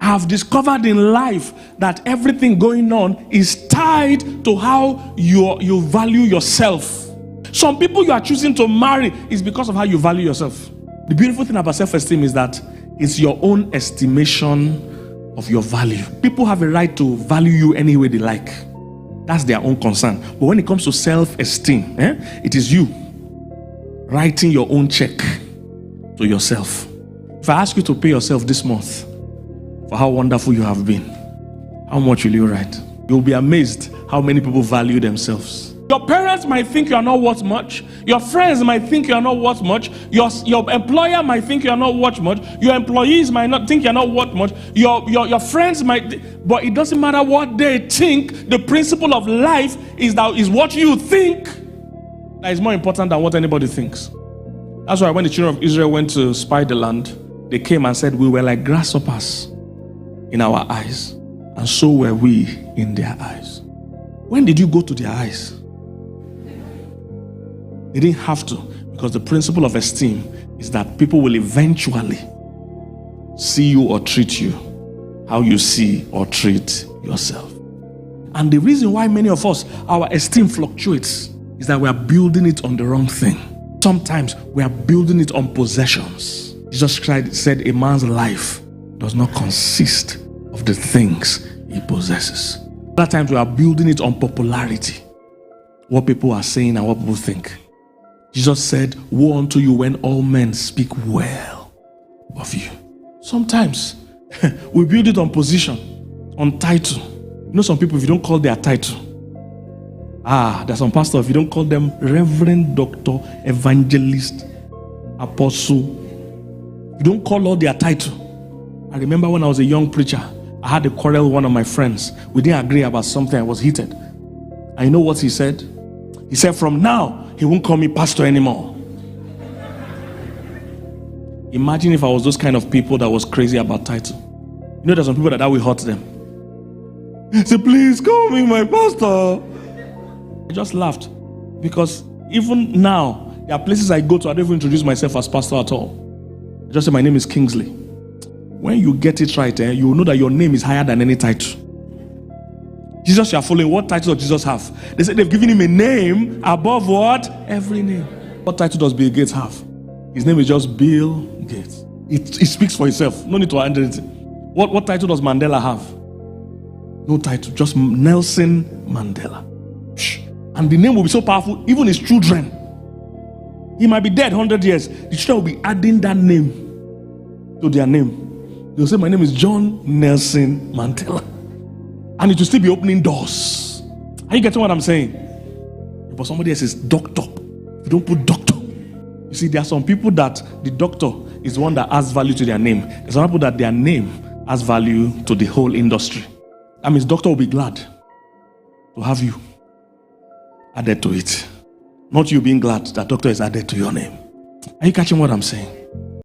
have discovered in life that everything going on is tied to how you value yourself. Some people you are choosing to marry is because of how you value yourself. The beautiful thing about self-esteem is that it's your own estimation of your value. People have a right to value you any way they like. That's their own concern. But when it comes to self-esteem, it is you writing your own check to yourself. If I ask you to pay yourself this month for how wonderful you have been, how much will you write? You'll be amazed how many people value themselves. Your parents might think you are not worth much. Your friends might think you are not worth much. Your employer might think you are not worth much. Your employees might not think you are not worth much. Your friends might, but it doesn't matter what they think. The principle of life is what you think that is more important than what anybody thinks. That's why when the children of Israel went to spy the land, they came and said, we were like grasshoppers in our eyes, and so were we in their eyes. When did you go to their eyes? They didn't have to, because the principle of esteem is that people will eventually see you or treat you how you see or treat yourself. And the reason why many of us, our esteem fluctuates is that we are building it on the wrong thing. Sometimes we are building it on possessions. Jesus Christ said a man's life does not consist of the things he possesses. Other times we are building it on popularity, what people are saying and what people think. Jesus said, woe unto you when all men speak well of you. Sometimes we build it on position, on title. You know, some people, if you don't call their title, there's some pastors, if you don't call them Reverend, Doctor, Evangelist, Apostle, you don't call all their title. I remember when I was a young preacher, I had a quarrel with one of my friends. We didn't agree about something. I was heated. And you know what he said? He said, from now, he won't call me pastor anymore. Imagine if I was those kind of people that was crazy about title. You know, there's some people that will hurt them. Say, please call me my pastor. I just laughed, because even now, there are places I go to, I don't even introduce myself as pastor at all. I just say, my name is Kingsley. When you get it right, you will know that your name is higher than any title. Jesus, you are following. What title does Jesus have? They said they've given him a name above what? Every name. What title does Bill Gates have? His name is just Bill Gates. It speaks for itself. No need to add anything. What title does Mandela have? No title, just Nelson Mandela. And the name will be so powerful, even his children. He might be dead 100 years. The children will be adding that name to their name. They'll say, my name is John Nelson Mandela. And it will still be opening doors. Are you getting what I'm saying? But somebody else is doctor. You don't put doctor. You see, there are some people that the doctor is the one that adds value to their name. There's some people that their name adds value to the whole industry. That means doctor will be glad to have you added to it. Not you being glad that doctor is added to your name. Are you catching what I'm saying?